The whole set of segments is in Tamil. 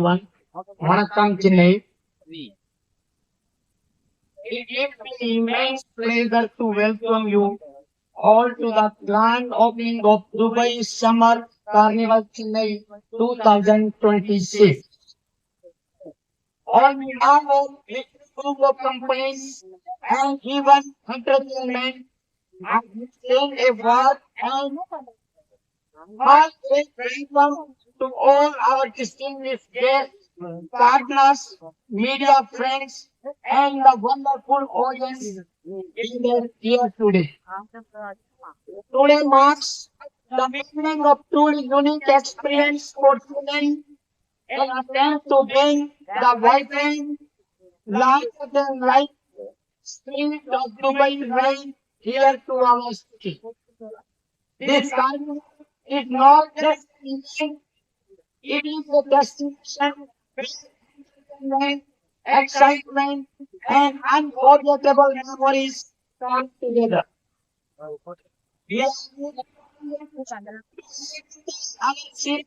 everyone. Vanakkam Chennai. It gives me immense pleasure to welcome you all to the grand opening of Dubai Summer Carnival Chennai 2026. On behalf of a group of companies and even entertainment, I extend a warm and heartfelt welcome to all our distinguished guests, partners, media friends, and the wonderful audience gathered here today. Today marks the beginning of truly unique experience for children and attempt to bring the vibrant, larger than life spirit of Dubai right here to our city. This carnival is not just an event, it is a destination where entertainment, excitement, and unforgettable memories come together. We are our city,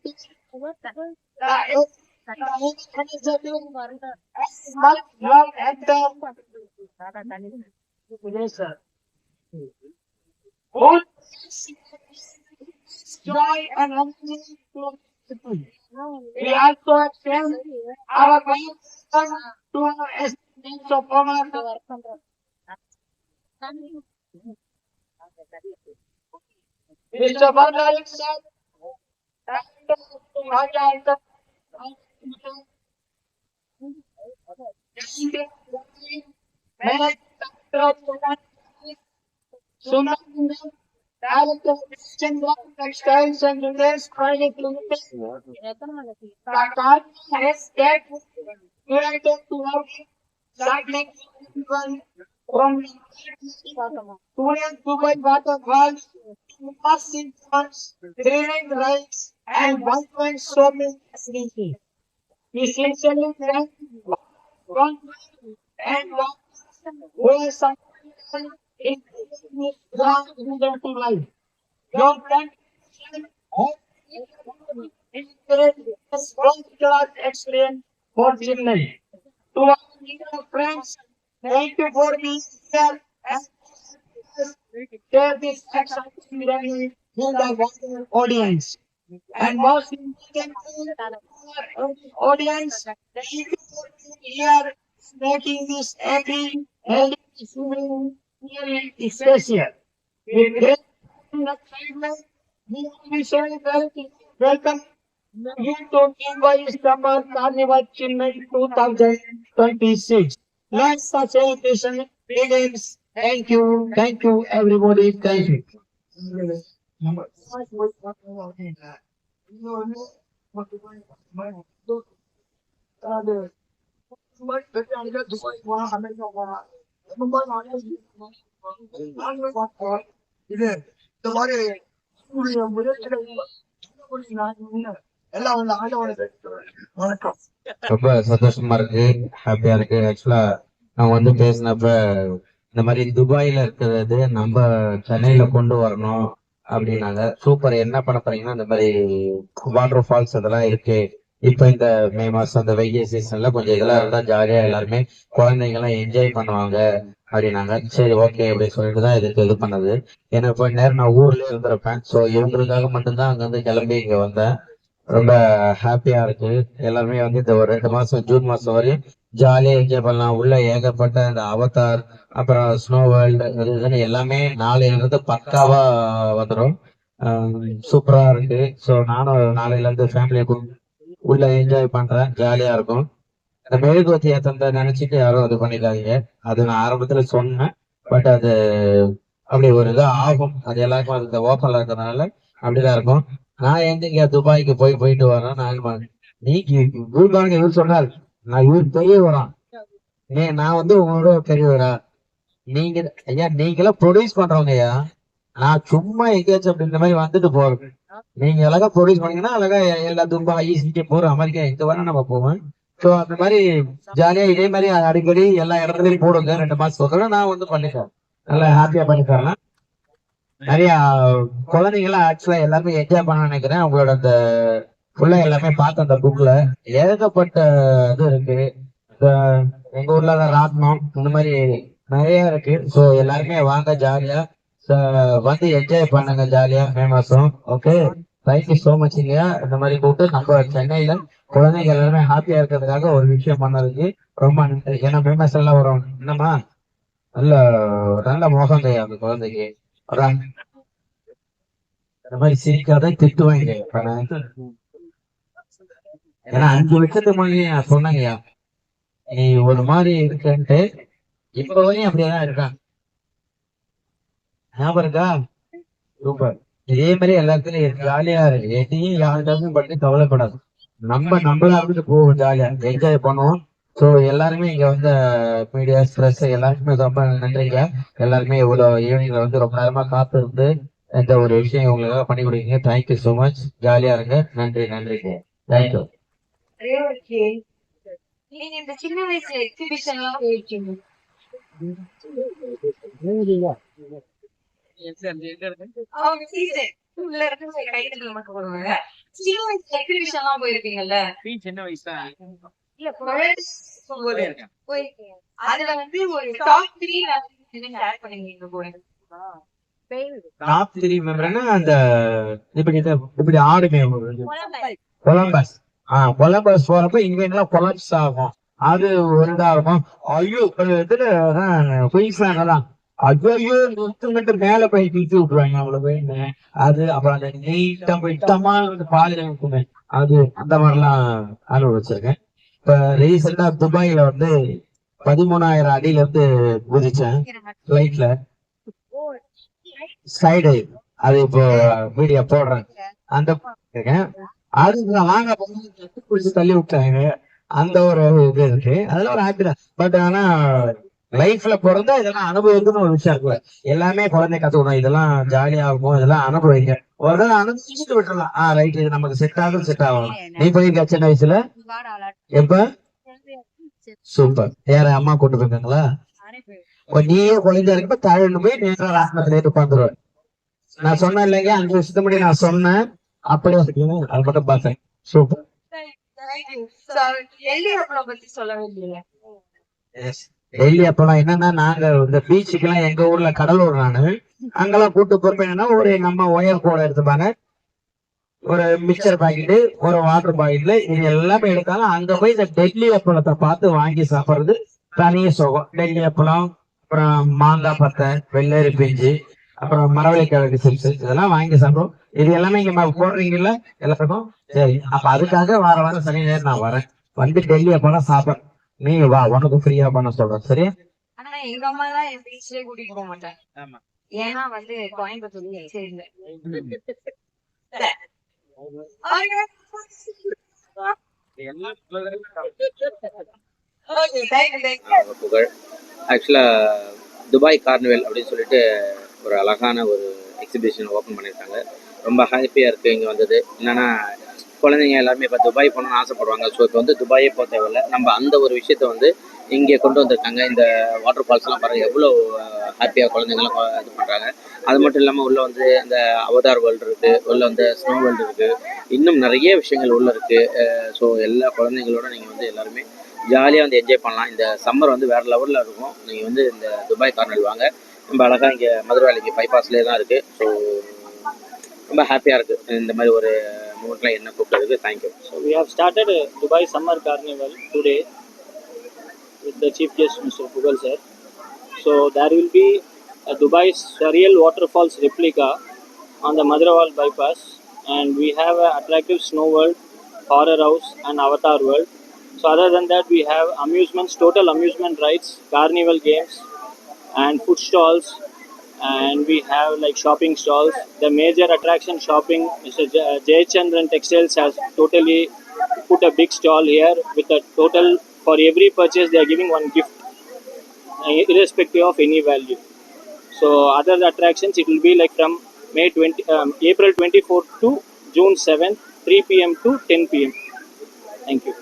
the energetic, and much love at the yes, sir. All joy and energy to the city. We also extend our welcome to our students of honor, Mr. Bernard sir, Director of Raja Managing Director of Suman, Director of Chandra Textiles and Retails Private Limited. The car has that curated to work cycling everyone from Korean Dubai waterfalls to massive farms, thrilling rides, and vibrant shopping facilities. We sincerely thank one and one who is something in this ground to life. Your contribution has encouraged this world-class experience for Chennai. To our dear friends, thank you for being here and share this exciting journey with the wider audience. And most importantly, our audience, thank you for being here, making this every healthy evening really special. With great excitement, we officially welcome you to Dubai Summer Carnival Chennai 2026. Let the celebration begins. Thank you, everybody. Thank you. இது இந்த மாதிரி எல்லாம் வந்து ஆண்டவனுக்கு வணக்கம். ரொம்ப சந்தோஷமா இருக்கு, ஹாப்பியா இருக்கு. ஆக்சுவலா நான் வந்து பேசினப்ப இந்த மாதிரி துபாயில இருக்கிறது நம்ம சென்னையில கொண்டு வரணும் அப்படின்னாங்க. சூப்பர், என்ன பண்ண போறீங்கன்னா இந்த மாதிரி வாட்டர் ஃபால்ஸ் அதெல்லாம் இருக்கு. இப்ப இந்த மே மாசம் இந்த வெய்ய சீசன்ல கொஞ்சம் இதெல்லாம் இருந்தா ஜாலியா எல்லாருமே குழந்தைங்க எல்லாம் என்ஜாய் பண்ணுவாங்க அப்படின்னாங்க. சரி, ஓகே அப்படின்னு சொல்லிட்டு தான் இது பண்ணது. ஏன்னா இப்போ நேரம் நான் ஊர்லயே இருந்திருப்பேன். ஸோ இவங்களுக்காக மட்டும்தான் அங்க இருந்து கிளம்பி இங்க வந்தேன். ரொம்ப ஹாப்பியா இருக்கு. எல்லாருமே வந்து இந்த ஒரு 2 மாசம் ஜூன் மாசம் வரையும் ஜாலியா என்ஜாய் பண்ணலாம். உள்ள ஏகப்பட்ட இந்த அவதார், அப்புறம் ஸ்னோ வேர்ல்டு, இதுன்னு எல்லாமே நாளையில இருந்து பக்காவா வந்துடும். சூப்பரா இருக்கு. ஸோ நானும் நாளையில இருந்து ஃபேமிலியை உள்ள என்ஜாய் பண்றேன். ஜாலியா இருக்கும். இந்த மெழுகுவத்தி ஏத்தந்த நினைச்சிட்டு யாரும் இது பண்ணிக்காதீங்க. அது நான் ஆரம்பத்துல சொன்னேன். பட் அது அப்படி ஒரு இது ஆகும். அது எல்லாருக்கும் அது இந்த ஓப்பன்ல இருக்கிறதுனால அப்படிதான் இருக்கும். நான் எங்க துபாய்க்கு போயிட்டு வரேன். நீங்க இவர் சொன்னார், நான் இவர் பெரிய வரான். நான் வந்து உங்களோட பெரியவரா? நீங்க ஐயா, நீங்களாம் ப்ரொடியூஸ் பண்றவங்க ஐயா. நான் சும்மா எங்கேயாச்சும் அப்படி இந்த மாதிரி வந்துட்டு போறேன். நீங்க அழகா ப்ரொடியூஸ் பண்ணீங்கன்னா அழகா எல்லா துபாய், சிங்கப்பூர், அமெரிக்கா எங்க வேணா நம்ம போவேன். ஸோ அந்த மாதிரி ஜாலியா இதே மாதிரி அடிக்கடி எல்லா இடத்துலயும் போடுங்க. 2 மாசத்துக்கு நான் வந்து பண்ணித்தரேன். நல்லா ஹாப்பியா பண்ணித்தரேன். நிறைய குழந்தைங்களாம் ஆக்சுவலா எல்லாருமே என்ஜாய் பண்ண நினைக்கிறேன். அவங்களோட அந்த ஃபுல்லா எல்லாமே பார்த்தேன் அந்த புக்ல. ஏகப்பட்ட இது இருக்கு. இந்த எங்க ஊர்ல தான் ராட்னம் இந்த மாதிரி நிறைய இருக்கு. ஸோ எல்லாருமே வாங்க ஜாலியா வந்து என்ஜாய் பண்ணுங்க ஜாலியா மே மாசம். Okay, thank you so much. இந்த மாதிரி கூப்பிட்டு நம்ம சென்னையில குழந்தைங்க எல்லாருமே ஹாப்பியா இருக்கிறதுக்காக ஒரு விஷயம் பண்ணதுக்கு ரொம்ப நன்றி. ஏன்னா மே மாசம் எல்லாம் வரும் என்னம்மா, நல்ல நல்ல முகம் தையா அந்த குழந்தைக்கு. அதான் இந்த மாதிரி சிரிக்காத திட்டுவாங்க. ஏன்னா 5 வருஷத்துக்கு முன்னாடி நான் சொன்னேங்கய்யா, நீ ஒரு மாதிரி இருக்கன்ட்டு. இப்ப வரையும் அப்படியேதான் இருக்கான். ஞாபகம் இருக்கா? சூப்பர். இதே மாதிரி எல்லாத்துலயும் ஜாலியா இருக்கு. எதையும் யாருக்காவது பற்றி கவலைப்படாது. நம்மளா இருந்து போவோம், ஜாலியா என்ஜாய் பண்ணுவோம். ஸோ எல்லாருமே இங்க வந்து மீடியா பிரஸ் எல்லாருக்குமே ரொம்ப நன்றிங்க. எல்லாருமே இவ்வளவு ஈவினிங்ல வந்து ரொம்ப நேரமா காத்து இருந்து இந்த ஒரு விஷயம் உங்களுக்காக பண்ணி கொடுக்கீங்க. Thank you so much. ஜாலியா இருங்க. நன்றி நன்றிங்க. தேங்க்யூ. நீங்க இந்த சின்ன வயசுல எக்ஸிபிஷன் எல்லாம் போயிருக்கீங்க? அவங்க சீசன் உள்ள இருந்து கைத்தட்டல் மட்டும் போடுவாங்க. சின்ன வயசுல எக்ஸிபிஷன் எல்லாம் போயிருப்பீங்கல்ல? சின்ன வயசா இல்ல போயிருக்கீங்க. அதுல வந்து ஒரு டாப் 3 ஷேர் பண்ணுவீங்க போய். டாப் 3 மெம்பர்னா அந்த இப்படி ஆடுமே கொலம்பஸ். கொலம்பஸ் போறப்ப இங்க எல்லாம் கொலாப்ஸ் ஆகும். அது ஒரு இதாகும். ஐயோ இதுல குயின்ஸ்லாண்ட் தான். ஐயோ நிறுத்துங்கிட்டு மேல போய் கிழிச்சு விட்டுருவாங்க அவங்கள போய். அது அப்புறம் அந்த நீட்டா போயிட்டமா பாலில இருக்குமே, அது அந்த மாதிரிலாம் அனுபவிச்சிருக்கேன். இப்ப ரீசெண்டா துபாயில வந்து 13,000 அடியில இருந்து குதிச்சேன் பிளைட்ல. சைடு அது இப்போ வீடியோ போடுறேன். அந்த அது வாங்க பிடிச்சி தள்ளி விட்டாங்க. அந்த ஒரு இது இருக்கு. அதெல்லாம் ஒரு ஹாப்பி தான். பட் ஆனா லைஃப்ல பிறந்தா இதெல்லாம் அனுபவிக்கணும்னு ஒரு விஷயம் இருக்குல்ல. எல்லாமே குழந்தை கத்துக்கணும். இதெல்லாம் ஜாலியா இருக்கும். இதெல்லாம் அனுபவிங்க. ஒரு நாள் அனுபவிச்சுட்டு விட்டுறலாம். ரைட், இது நமக்கு செட் ஆகும் செட் ஆகும். நீ போயிருக்க சின்ன வயசுல? எப்ப? சூப்பர். யார அம்மா கூட்டு போயிருக்காங்களா? நீயே குழந்தை இருக்கப்ப தழுன்னு போய் நேரம் ராசனத்துல உட்காந்துருவேன். நான் சொன்னேன் இல்லைங்க 5 வருஷத்துக்கு முன்னாடி நான் சொன்னேன். அப்படியே அது மட்டும் பார்த்தேன். சூப்பர். டெல்லி அப்பெல்லாம் என்னன்னா, நாங்க இந்த பீச்சுக்கு எல்லாம் எங்க ஊர்ல கடலூர், நானு அங்கெல்லாம் கூட்டு போறப்ப என்னன்னா, ஒரு நம்ம ஒயர் கூட எடுத்துப்பாங்க, ஒரு மிக்சர் பாக்கெட்டு, ஒரு வாட்டர் பாக்கெட்ல இது எல்லாமே எடுத்தாலும் அங்க போய் இந்த டெல்லி அப்பளத்தை பார்த்து வாங்கி சாப்பிடுறது தனிய சுகம். டெல்லி அப்பளம், அப்புறம் மாங்காய் பத்தை, வெள்ளரி பிஞ்சு, அப்புறம் மரவள்ளி கிழங்கு சிப்ஸ், இதெல்லாம் வாங்கி சாப்பிடுவோம். இது எல்லாமே இங்க போடுறீங்கல்ல எல்லாத்துக்கும். சரி, அப்ப அதுக்காக வாரம் சனி நேரம் நான் வரேன். வந்து டெல்லி அப்பெல்லாம் சாப்பிட்றேன். நீ வா, உனக்கு ஃப்ரீயா பண்ண சொல்றேன். சரியா? ஆனா எங்க அம்மா தான் என் பீச்லயே கூட்டிட்டு போக மாட்டாங்க. ஏன்னா வந்து கோயம்புத்தூர் சரி இல்ல. புகழ் ஆக்சுவலா துபாய் கார்னிவல் அப்படின்னு சொல்லிட்டு ஒரு அழகான ஒரு எக்ஸிபிஷன் ஓப்பன் பண்ணியிருக்காங்க. ரொம்ப ஹாப்பியாக இருக்குது இங்கே வந்தது. என்னென்னா குழந்தைங்க எல்லாருமே இப்போ துபாய் போகணுன்னு ஆசைப்படுவாங்க. ஸோ இப்போ வந்து துபாயே போக தேவையில்லை. நம்ம அந்த ஒரு விஷயத்த வந்து இங்கே கொண்டு வந்திருக்காங்க. இந்த வாட்டர் ஃபால்ஸ்லாம் பாருங்கள், எவ்வளோ ஹாப்பியாக குழந்தைங்களாம் இது பண்ணுறாங்க. அது மட்டும் இல்லாமல் உள்ளே வந்து இந்த அவதார் வேர்ல்டு இருக்குது, உள்ளே வந்து ஸ்னோ வேர்ல்டு இருக்குது, இன்னும் நிறைய விஷயங்கள் உள்ளே இருக்குது. ஸோ எல்லா குழந்தைங்களோட நீங்கள் வந்து எல்லாருமே ஜாலியாக வந்து என்ஜாய் பண்ணலாம். இந்த சம்மர் வந்து வேறு லெவலில் இருக்கும். நீங்கள் வந்து இந்த துபாய் கார்னிவல் வாங்க. ரொம்ப அழகாக இங்கே மதுரவாளிக்கு பைபாஸ்லேயே தான் இருக்குது. ஸோ ரொம்ப ஹாப்பியாக இருக்குது இந்த மாதிரி ஒரு மூமெண்ட்லாம் என்ன கூப்பிட்டதுக்கு. Thank you. So we have started Dubai Summer Carnival today with the chief guest Mr. Pugal sir. So there will be a Dubai surreal waterfalls replica on the Madrawal bypass, and we have an attractive snow world, horror house and avatar world. So other than that, we have amusements, total amusement rides, carnival games and food stalls, and we have like shopping stalls. The major attraction shopping, Mr. Jayachandran Textiles has totally put a big stall here with a total, for every purchase they are giving one gift irrespective of any value. So other attractions, it will be like from April 24th to June 7th, 3 p.m. to 10 p.m. Thank you.